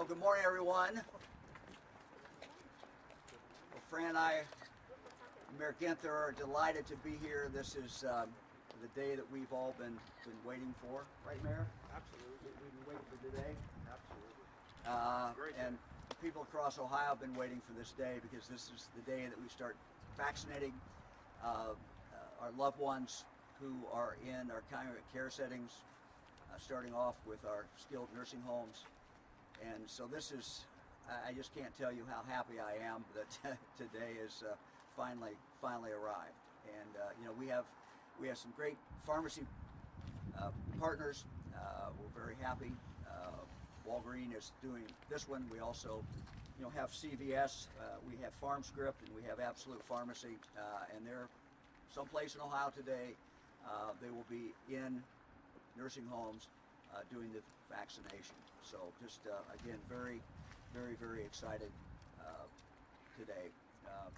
Well, good morning, everyone. Well, Fran and I, Mayor Ginther, are delighted to be here. This is the day that we've all been waiting for, right, Mayor? Absolutely. We've been waiting for today. Absolutely. And people across Ohio have been waiting for this day because this is the day that we start vaccinating our loved ones who are in our congregate care settings, starting off with our skilled nursing homes. And so this is, I just can't tell you how happy I am that today is finally arrived. And you know, we have some great pharmacy partners. We're very happy. Walgreens is doing this one. We also, you know, have CVS. We have FarmScript, and we have Absolute Pharmacy, and they're someplace in Ohio today. They will be in nursing homes doing the vaccination. So just again, very excited today.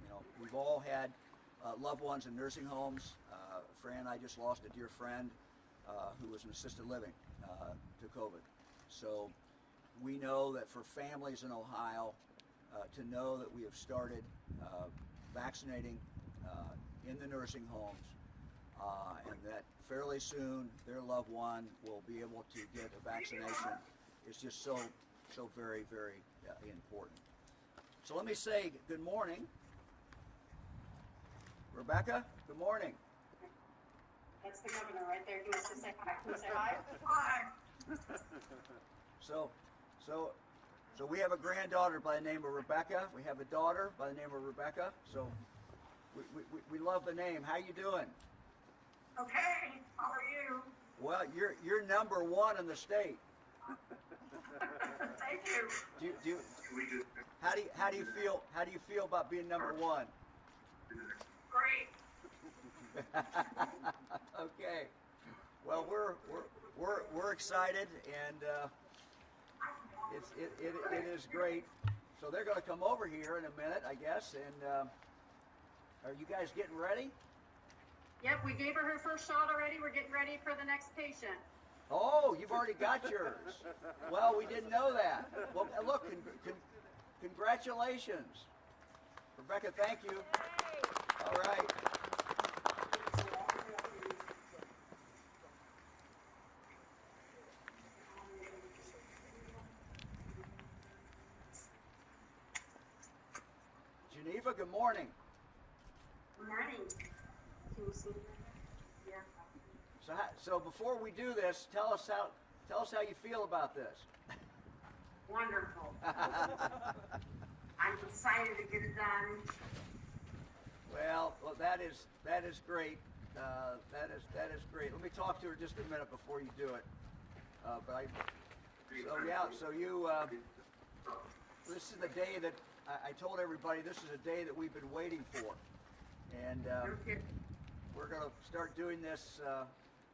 You know, we've all had loved ones in nursing homes. Fran and I just lost a dear friend who was in assisted living to COVID. So we know that for families in Ohio to know that we have started vaccinating in the nursing homes, and that fairly soon their loved one will be able to get a vaccination is just so very important. So let me say good morning. Rebecca, good morning. That's the governor right there. He wants to say hi. Can you say hi? Hi. So we have a granddaughter by the name of Rebecca. We have a daughter by the name of Rebecca. So we love the name. How you doing? Okay. How are you? Well, you're number one in the state. Thank you. How do you feel about being number one? Great. Okay. Well, we're excited, and it is great. So they're going to come over here in a minute, I guess. And are you guys getting ready? Yep, we gave her first shot already. We're getting ready for the next patient. Oh, you've already got yours. Well, we didn't know that. Well, look, congratulations. Rebecca, thank you. All right. Geneva, good morning. Good morning. Can you see? Yeah. So before we do this, tell us how you feel about this. Wonderful. I'm excited to get it done. Well, that is great. That is great. Let me talk to her just a minute before you do it. So you. This is the day that I told everybody. This is a day that we've been waiting for, and we're going to start doing this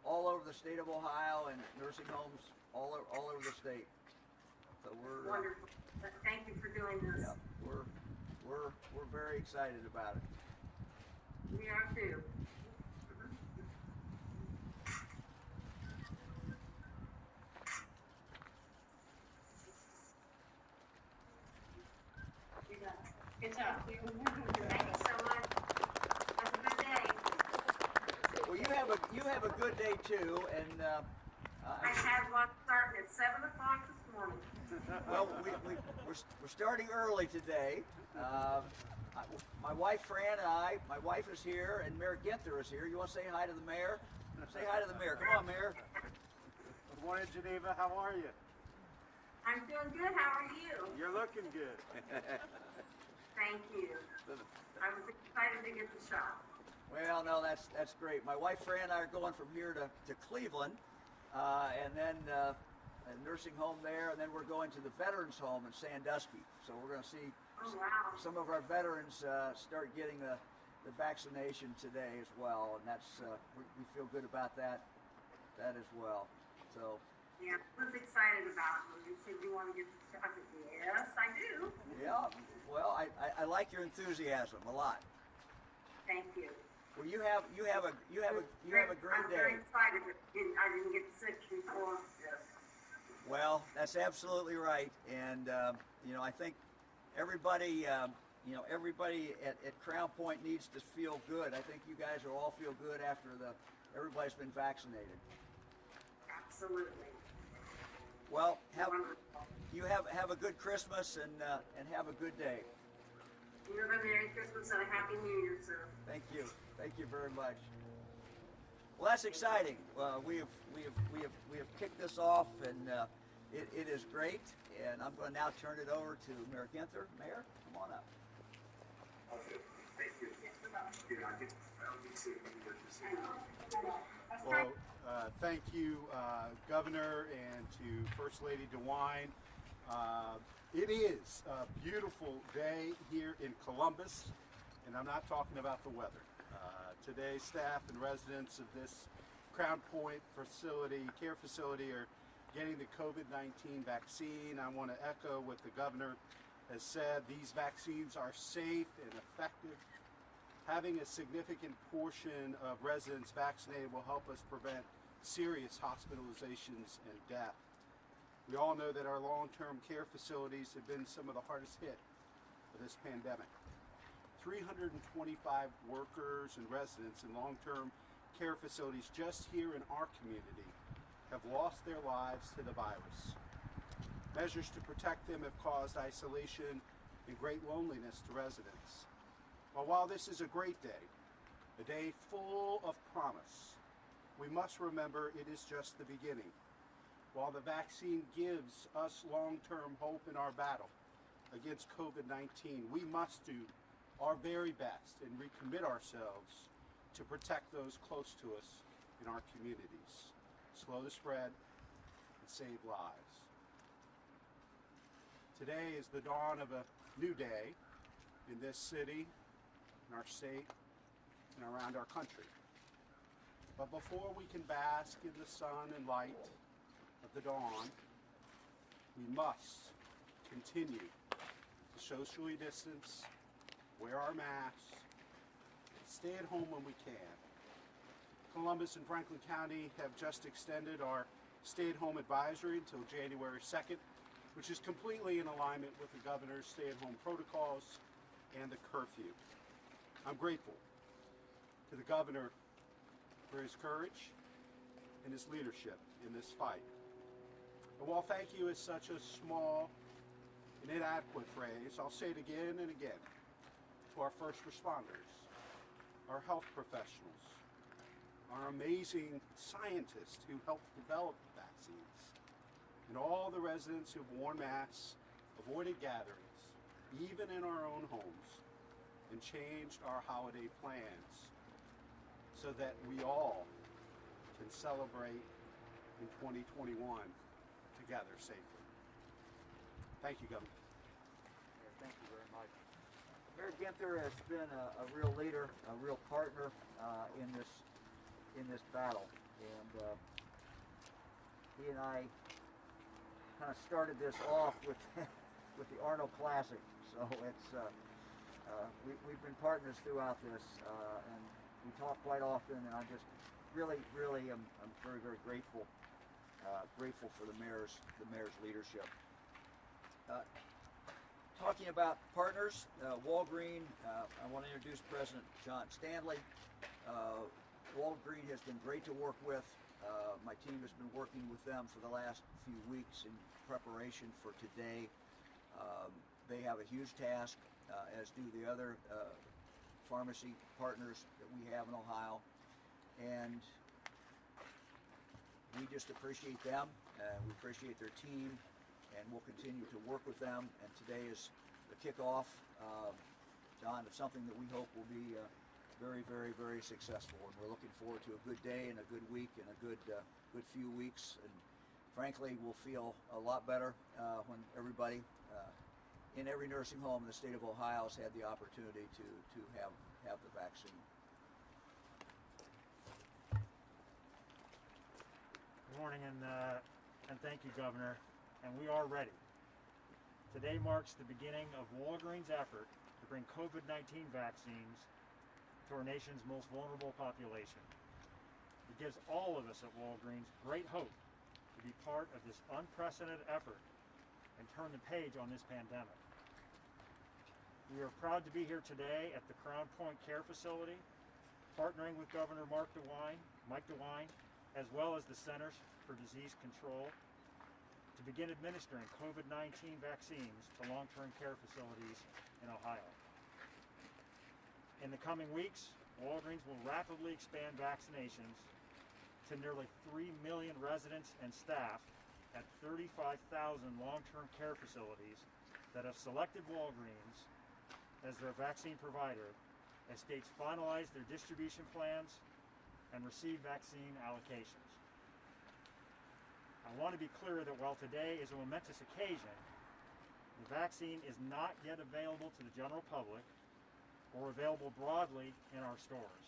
all over the state of Ohio and nursing homes all over the state. So we're Wonderful. Thank you for doing this. Yeah, we're very excited about it. We are too. Good job. Thank you so much. Have a good day. Well, you have a good day too, and I had one starting at 7 o'clock this morning. well, we're starting early today. My wife Fran and I, my wife is here, and Mayor Ginther is here. You want to say hi to the mayor? Say hi to the mayor. Come on, Mayor. Good morning, Geneva. How are you? I'm doing good. How are you? You're looking good. Thank you. I was excited to get the shot. Well, no, that's great. My wife Fran and I are going from here to Cleveland, and then a nursing home there, and then we're going to the veterans home in Sandusky. So we're going to see some of our veterans start getting the vaccination today as well, and that's we feel good about that as well. So. Yeah, I was excited about it. You said you want to get the shot. I said, yes, I do. Yeah, well, I like your enthusiasm a lot. Thank you. Well, you have a great I'm day. very excited. I didn't get sick before. Yes. Well, that's absolutely right, and I think everybody, everybody at Crown Point needs to feel good. I think you guys will all feel good after everybody's been vaccinated. Absolutely. Well, Wonderful. you have a good Christmas and have a good day. You have a Merry Christmas and a Happy New Year, sir. Thank you very much. Well, that's exciting. We have kicked this off, and it is great. And I'm going to now turn it over to Mayor Ginther. Mayor, come on up. Okay, thank you. Well, thank you, Governor, and to First Lady DeWine. It is a beautiful day here in Columbus, and I'm not talking about the weather. Today, staff and residents of this Crown Point care facility are getting the COVID-19 vaccine. I want to echo what the governor has said. These vaccines are safe and effective. Having a significant portion of residents vaccinated will help us prevent serious hospitalizations and death. We all know that our long-term care facilities have been some of the hardest hit of this pandemic. 325 workers and residents in long-term care facilities just here in our community have lost their lives to the virus. Measures to protect them have caused isolation and great loneliness to residents. But while this is a great day, a day full of promise, we must remember it is just the beginning. While the vaccine gives us long-term hope in our battle against COVID-19, we must do our very best and recommit ourselves to protect those close to us in our communities, slow the spread, and save lives. Today is the dawn of a new day in this city, in our state, and around our country. But before we can bask in the sun and light of the dawn, we must continue to socially distance, wear our masks, stay at home when we can. Columbus and Franklin County have just extended our stay-at-home advisory until January 2nd, which is completely in alignment with the governor's stay-at-home protocols and the curfew. I'm grateful to the governor for his courage and his leadership in this fight. And while thank you is such a small and inadequate phrase, I'll say it again and again. To our first responders, our health professionals, our amazing scientists who helped develop the vaccines, and all the residents who've worn masks, avoided gatherings, even in our own homes, and changed our holiday plans so that we all can celebrate in 2021 together safely. Thank you, Governor. Thank you very much. Mayor Ginther has been a real leader, a real partner in this battle, and he and I kind of started this off with with the Arnold Classic. So it's we've been partners throughout this, and we talk quite often. And I just really am very grateful for the mayor's leadership. Talking about partners, Walgreen, I want to introduce President John Stanley. Walgreen has been great to work with. My team has been working with them for the last few weeks in preparation for today. They have a huge task, as do the other pharmacy partners that we have in Ohio. And we just appreciate them, we appreciate their team, and we'll continue to work with them. And today is the kickoff, John, of something that we hope will be very successful. And we're looking forward to a good day and a good week and a good few weeks. And frankly, we'll feel a lot better when everybody in every nursing home in the state of Ohio has had the opportunity to have the vaccine. Good morning, and thank you, Governor. And we are ready. Today marks the beginning of Walgreens' effort to bring COVID-19 vaccines to our nation's most vulnerable population. It gives all of us at Walgreens great hope to be part of this unprecedented effort and turn the page on this pandemic. We are proud to be here today at the Crown Point Care Facility, partnering with Governor Mike DeWine, as well as the Centers for Disease Control, to begin administering COVID-19 vaccines to long-term care facilities in Ohio. In the coming weeks, Walgreens will rapidly expand vaccinations to nearly 3 million residents and staff at 35,000 long-term care facilities that have selected Walgreens as their vaccine provider as states finalize their distribution plans and receive vaccine allocations. I want to be clear that while today is a momentous occasion, the vaccine is not yet available to the general public or available broadly in our stores.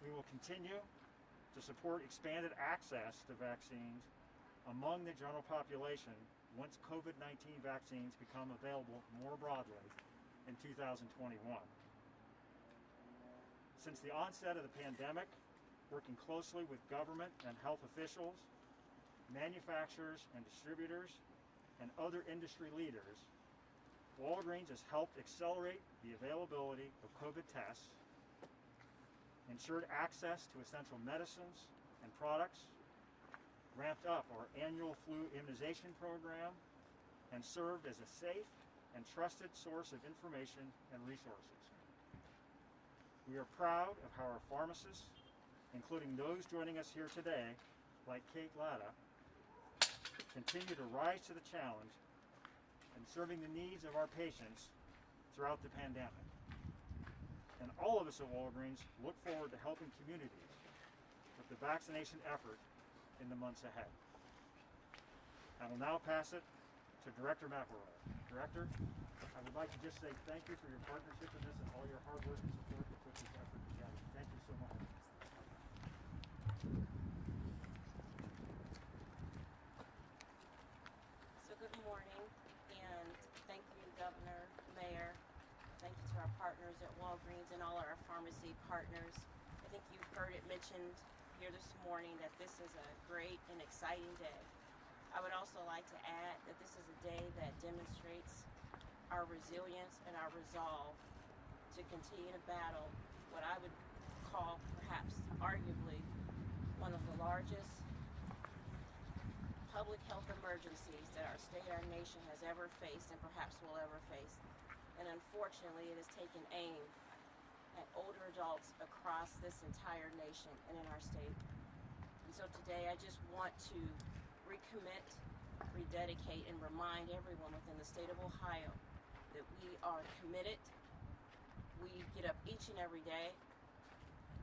We will continue to support expanded access to vaccines among the general population once COVID-19 vaccines become available more broadly in 2021. Since the onset of the pandemic, working closely with government and health officials, manufacturers and distributors, and other industry leaders, Walgreens has helped accelerate the availability of COVID tests, ensured access to essential medicines and products, ramped up our annual flu immunization program, and served as a safe and trusted source of information and resources. We are proud of how our pharmacists, including those joining us here today, like Kate Latta, continue to rise to the challenge in serving the needs of our patients throughout the pandemic. And all of us at Walgreens look forward to helping communities with the vaccination effort in the months ahead. I will now pass it to Director McElroy. Director, I would like to just say thank you for your partnership in this and all your hard work and support to put this effort together. Thank you so much. So good morning, and thank you, Governor, Mayor. Thank you to our partners at Walgreens and all our pharmacy partners. I think you've heard it mentioned here this morning that this is a great and exciting day. I would also like to add that this is a day that demonstrates our resilience and our resolve to continue to battle what I would call perhaps arguably one of the largest public health emergencies that our state, our nation has ever faced and perhaps will ever face. And unfortunately, it has taken aim at older adults across this entire nation and in our state. And so today I just want to recommit, rededicate, and remind everyone within the state of Ohio that we are committed. We get up each and every day,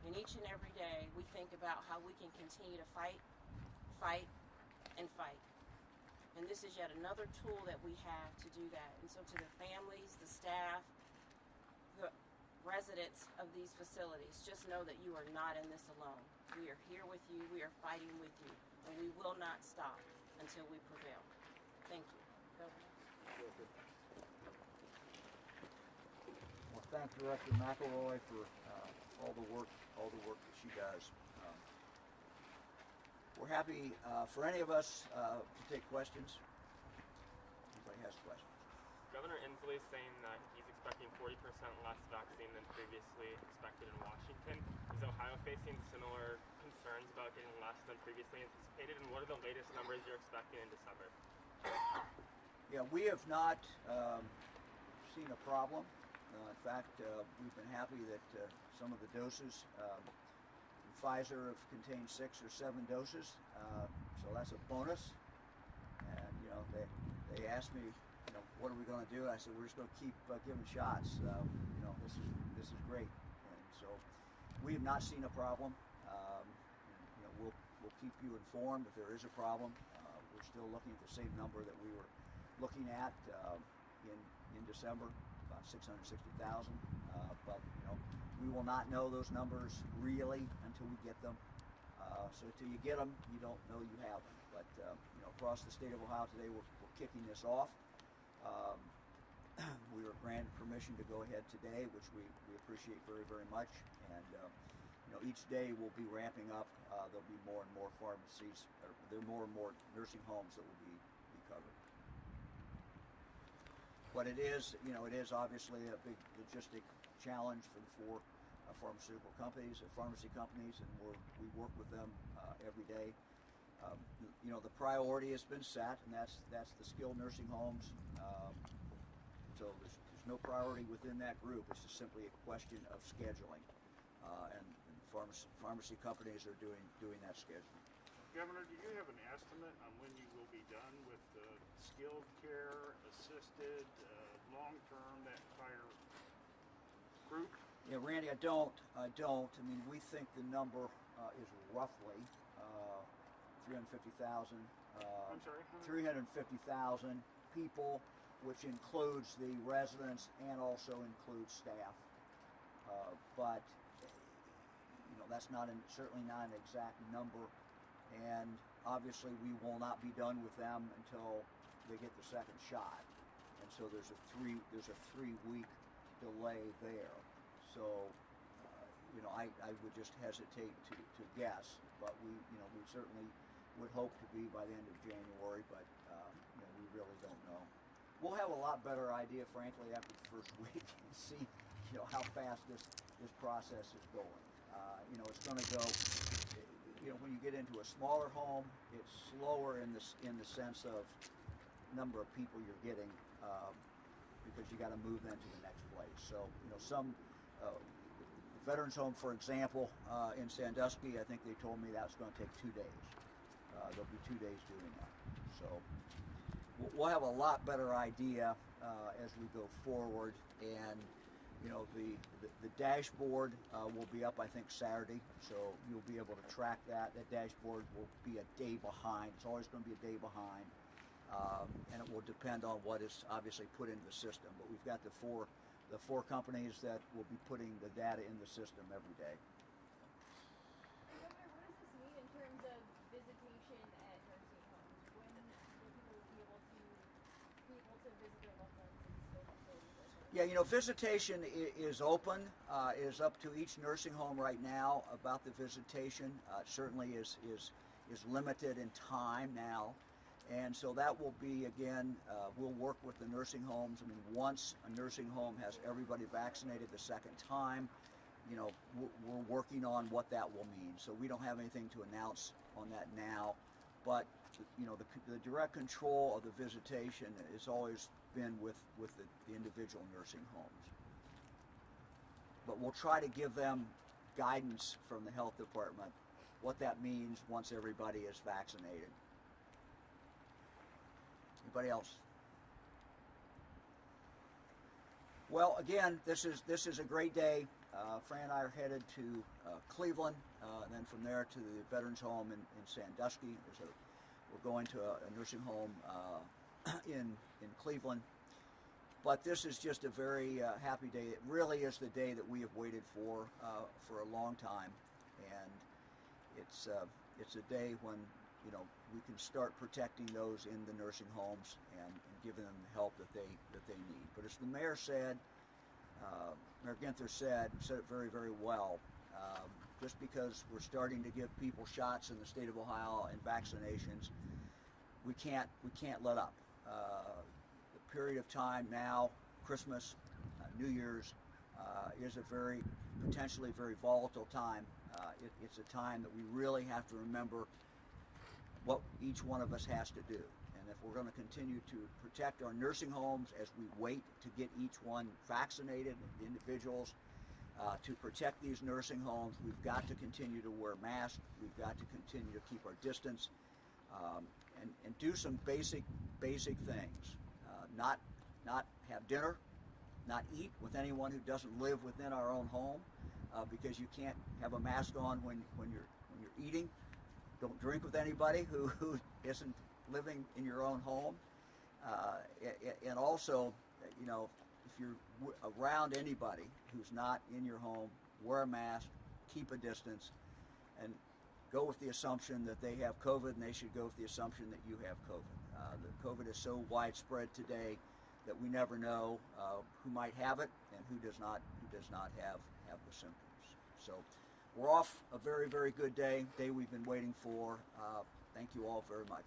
and each and every day we think about how we can continue to fight, and fight. And this is yet another tool that we have to do that. And so to the families, the staff, the residents of these facilities, just know that you are not in this alone. We are here with you, we are fighting with you, and we will not stop until we prevail. Thank you. Governor. Well, thank Director McElroy for all the work that she does. We're happy for any of us to take questions. Anybody has questions? Governor Inslee is saying that he's expecting 40% less vaccine than previously expected in Washington. Is Ohio facing similar concerns about getting less than previously anticipated? And what are the latest numbers you're expecting in December? Yeah, we have not seen a problem. In fact, we've been happy that some of the doses Pfizer have contained 6 or 7 doses, so that's a bonus. And they asked me, what are we going to do? I said we're just going to keep giving shots. This is great, and so we have not seen a problem. We'll keep you informed if there is a problem. We're still looking at the same number that we were looking at in December, about 660,000. But we will not know those numbers really until we get them. So until you get them, you don't know you have them. But across the state of Ohio today, we're kicking this off. We were granted permission to go ahead today, which we appreciate very, very much. And each day we'll be ramping up. There'll be more and more pharmacies, or there are more and more nursing homes that will be covered. But it is, it is obviously a big logistic challenge for the four pharmaceutical companies and pharmacy companies, and we work with them every day. The priority has been set, and that's the skilled nursing homes. So there's no priority within that group. It's just simply a question of scheduling, and pharmacy companies are doing that scheduling. Governor, do you have an estimate on when you will be done with the skilled care, assisted, long-term, that entire group? Yeah, Randy, I don't. I mean, we think the number is roughly 350,000. I'm sorry? 350,000 people, which includes the residents and also includes staff. But that's certainly not an exact number, and obviously we will not be done with them until they get the second shot. And so there's a 3-week delay there. So I would just hesitate to guess, but we certainly would hope to be by the end of January, but we really don't know. We'll have a lot better idea, frankly, after the first week and see how fast this process is going. It's going to go. When you get into a smaller home, it's slower in the sense of number of people you're getting, because you got to move them to the next place. So some veterans home, for example, in Sandusky, I think they told me that's going to take 2 days. There'll be 2 days doing that. So we'll have a lot better idea as we go forward, and the dashboard will be up, I think, Saturday, so you'll be able to track that. That dashboard will be a day behind. It's always going to be a day behind, and it will depend on what is obviously put into the system. But we've got the four companies that will be putting the data in the system every day. Governor, what does this mean in terms of visitation at nursing homes? When will people be able to visit their loved ones in skilled facilities? Yeah, visitation is open. Is up to each nursing home right now about the visitation. It certainly is limited in time now, and so that will be, again, we'll work with the nursing homes. I mean, once a nursing home has everybody vaccinated the second time, we're working on what that will mean. So we don't have anything to announce on that now, but the direct control of the visitation has always been with the individual nursing homes. But we'll try to give them guidance from the health department what that means once everybody is vaccinated. Anybody else? Well, again, this is a great day. Fran and I are headed to Cleveland, and then from there to the Veterans Home in Sandusky. We're going to a nursing home in Cleveland. But this is just a very happy day. It really is the day that we have waited for a long time, and it's a day when we can start protecting those in the nursing homes and giving them the help that they need. But as the mayor said, Mayor Ginther said it very, very well. Just because we're starting to give people shots in the state of Ohio and vaccinations, we can't let up. The period of time now, Christmas, New Year's, is a potentially very volatile time. It's a time that we really have to remember what each one of us has to do. And if we're going to continue to protect our nursing homes as we wait to get each one vaccinated, the individuals, to protect these nursing homes, we've got to continue to wear masks. We've got to continue to keep our distance, and do some basic things. Not have dinner, not eat with anyone who doesn't live within our own home, because you can't have a mask on when you're eating. Don't drink with anybody who isn't living in your own home, and also, if you're around anybody who's not in your home, wear a mask, keep a distance, and go with the assumption that they have COVID, and they should go with the assumption that you have COVID. The COVID is so widespread today that we never know who might have it and who does not have the symptoms. So we're off a very, very good day we've been waiting for. Thank you all very much.